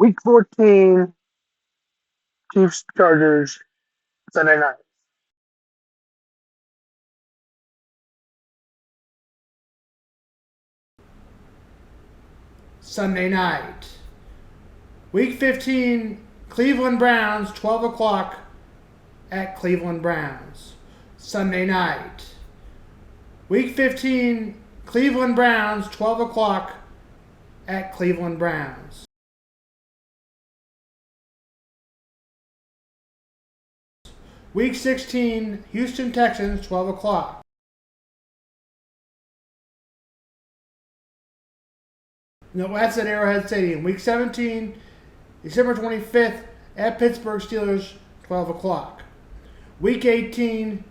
Week 14, Chiefs Chargers, Sunday night. Sunday night. Week 15, Cleveland Browns, 12 o'clock at Cleveland Browns. Sunday night. Week 15, Cleveland Browns, 12 o'clock at Cleveland Browns. Week 16, Houston Texans, 12 o'clock. No, that's at Arrowhead Stadium. Week 17, December 25th, at Pittsburgh Steelers, 12 o'clock. Week 18,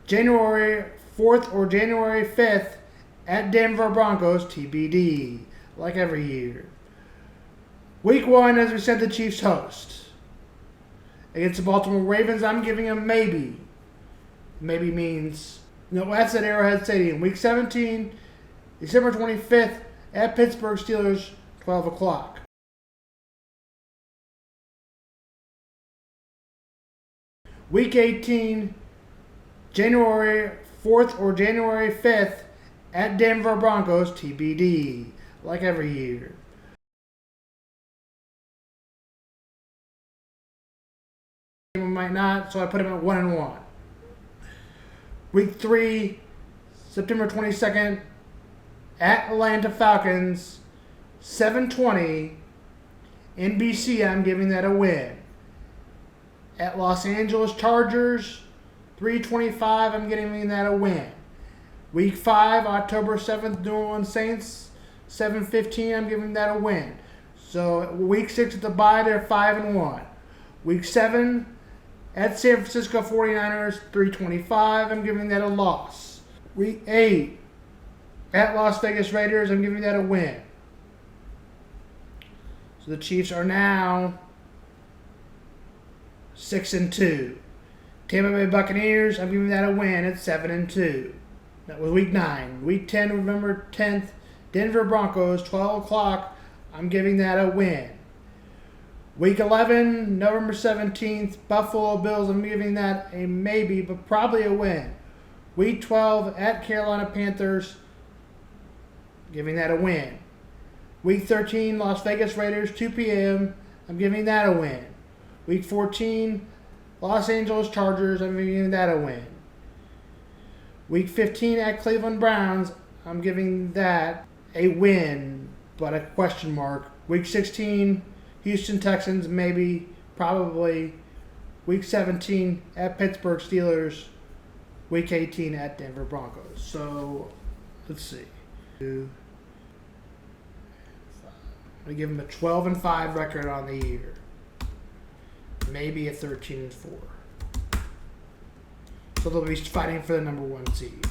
January 4th or January 5th, at Denver Broncos, TBD, like every year. Week 1, as we said, the Chiefs host. Against the Baltimore Ravens, I'm giving them maybe. Maybe means, no, that's at Arrowhead Stadium. Week 17, December 25th, at Pittsburgh Steelers, 12 o'clock. Week 18, January 4th or January 5th, at Denver Broncos, TBD, like every year. Might not, so I put him at 1-1. Week 3, September 22nd, at Atlanta Falcons, 7:20. NBC, I'm giving that a win. At Los Angeles Chargers, 3:25, I'm giving that a win. Week 5, October 7th, New Orleans Saints, 7:15, I'm giving that a win. So week 6 at the bye, they're 5-1. Week 7, at San Francisco 49ers, 3:25, I'm giving that a loss. Week 8, at Las Vegas Raiders, I'm giving that a win. So the Chiefs are now 6-2. Tampa Bay Buccaneers, I'm giving that a win at 7-2. That was week 9. Week 10, November 10th, Denver Broncos, 12 o'clock, I'm giving that a win. Week 11, November 17th, Buffalo Bills, I'm giving that a maybe, but probably a win. Week 12, at Carolina Panthers, giving that a win. Week 13, Las Vegas Raiders, 2 p.m., I'm giving that a win. Week 14, Los Angeles Chargers, I'm giving that a win. Week 15, at Cleveland Browns, I'm giving that a win, but a question mark. Week 16, Houston Texans, maybe, probably. Week 17, at Pittsburgh Steelers. Week 18, at Denver Broncos. So, let's see. 2, 5. I'm going to give them a 12-5 record on the year. Maybe a 13-4. So they'll be fighting for the number 1 seed.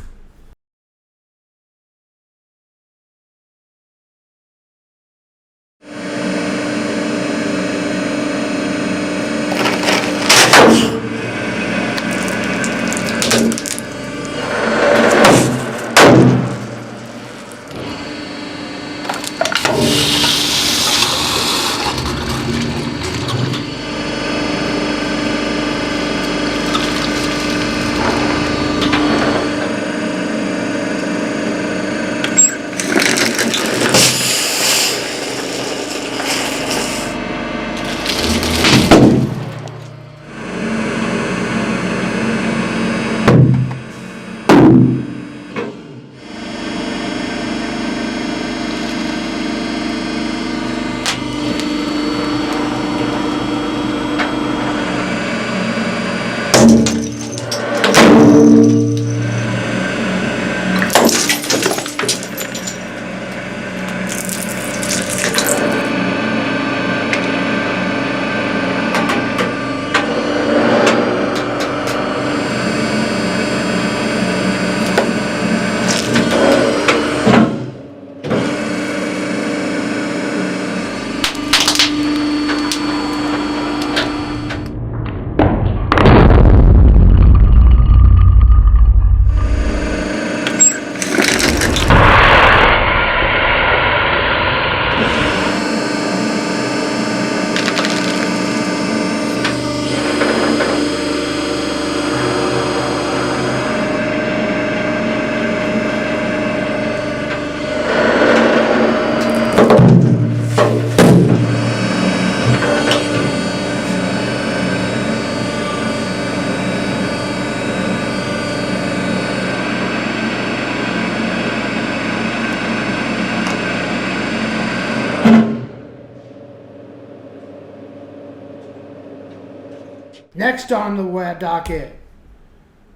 Next on the docket,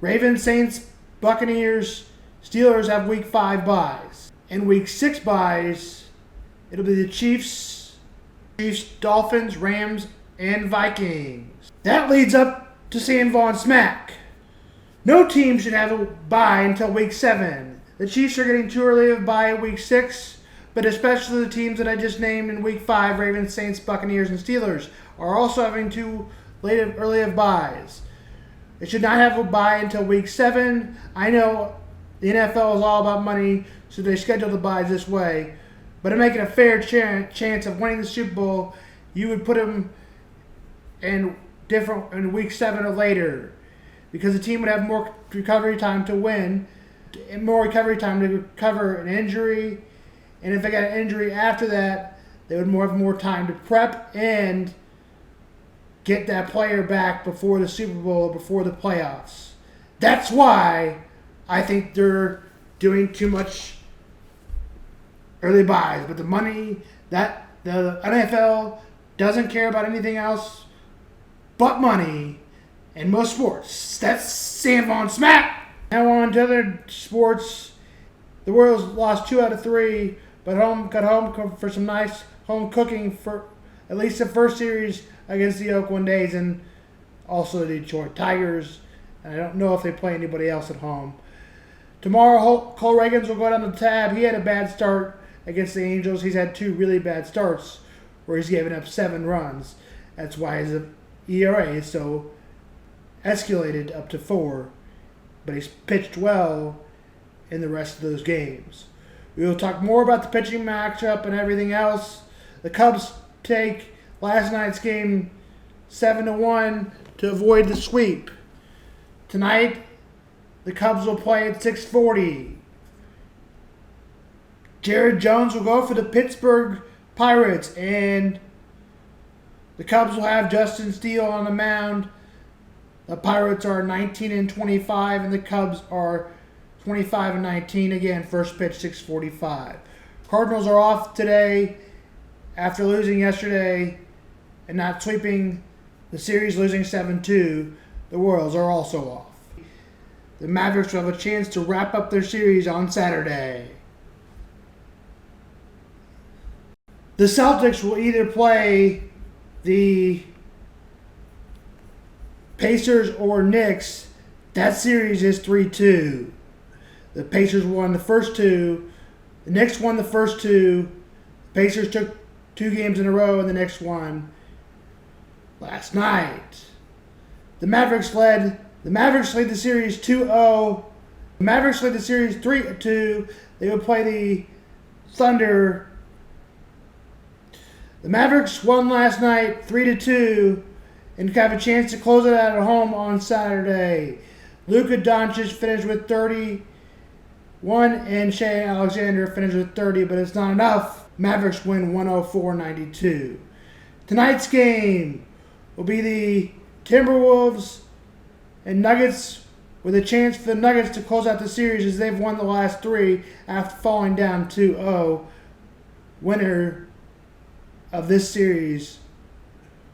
Ravens, Saints, Buccaneers, Steelers have Week 5 byes. In Week 6 byes, it'll be the Chiefs, Dolphins, Rams, and Vikings. That leads up to Sam Vaughn Smack. No team should have a bye until Week 7. The Chiefs are getting too early of a bye in Week 6, but especially the teams that I just named in Week 5, Ravens, Saints, Buccaneers, and Steelers, are also having too early of byes. They should not have a bye until Week 7. I know the NFL is all about money, so they schedule the byes this way. But to make it a fair chance of winning the Super Bowl, you would put them in Week 7 or later, because the team would have more recovery time to win, and more recovery time to recover an injury. And if they got an injury after that, they would have more time to prep and get that player back before the Super Bowl or before the playoffs. That's why I think they're doing too much early buys. But the money, that the NFL doesn't care about anything else but money in most sports. That's Sam Vaughn Smack. Now on to other sports. The Royals lost 2 out of 3, but got home for some nice home cooking for at least the first series against the Oakland A's and also the Detroit Tigers. And I don't know if they play anybody else at home. Tomorrow, Cole Reagans will go down the tab. He had a bad start against the Angels. He's had 2 really bad starts where he's given up 7 runs. That's why his ERA is so escalated up to 4. But he's pitched well in the rest of those games. We will talk more about the pitching matchup and everything else. The Cubs take last night's game 7-1 to avoid the sweep. Tonight, the Cubs will play at 6:40. Jared Jones will go for the Pittsburgh Pirates, and the Cubs will have Justin Steele on the mound. The Pirates are 19-25, and the Cubs are 25-19. Again, first pitch 6:45. Cardinals are off today after losing yesterday and not sweeping the series, losing 7-2. The Royals are also off. The Mavericks will have a chance to wrap up their series on Saturday. The Celtics will either play the Pacers or Knicks. That series is 3-2. The Pacers won the first 2. The Knicks won the first 2. The Pacers took 2 games in a row, and the Knicks won last night. The Mavericks lead the series 2-0. The Mavericks lead the series 3-2. They will play the Thunder. The Mavericks won last night 3-2 and have a chance to close it out at home on Saturday. Luka Doncic finished with 31 and Shea Alexander finished with 30, but it's not enough. Mavericks win 104-92. Tonight's game will be the Timberwolves and Nuggets, with a chance for the Nuggets to close out the series as they've won the last 3 after falling down 2-0. Winner of this series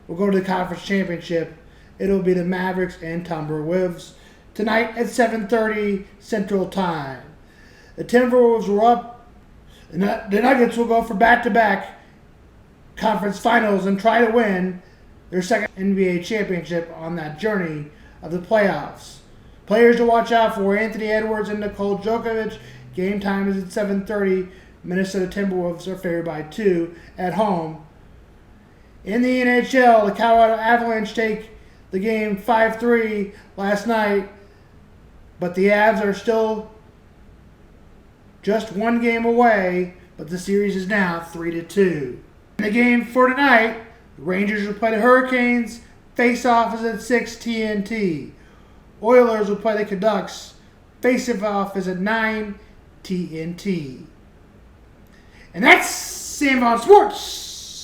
will go to the conference championship. It'll be the Mavericks and Timberwolves tonight at 7:30 Central Time. The Timberwolves were up. The Nuggets will go for back-to-back conference finals and try to win their second NBA championship on that journey of the playoffs. Players to watch out for: Anthony Edwards and Nikola Jokic. Game time is at 7:30. Minnesota Timberwolves are favored by 2 at home. In the NHL, the Colorado Avalanche take the game 5-3 last night, but the Avs are still just 1 game away, but the series is now 3-2. In the game for tonight, the Rangers will play the Hurricanes. Face-off is at 6 TNT. Oilers will play the Canucks. Face-off is at 9 TNT. And that's Sam Vaughn Sports.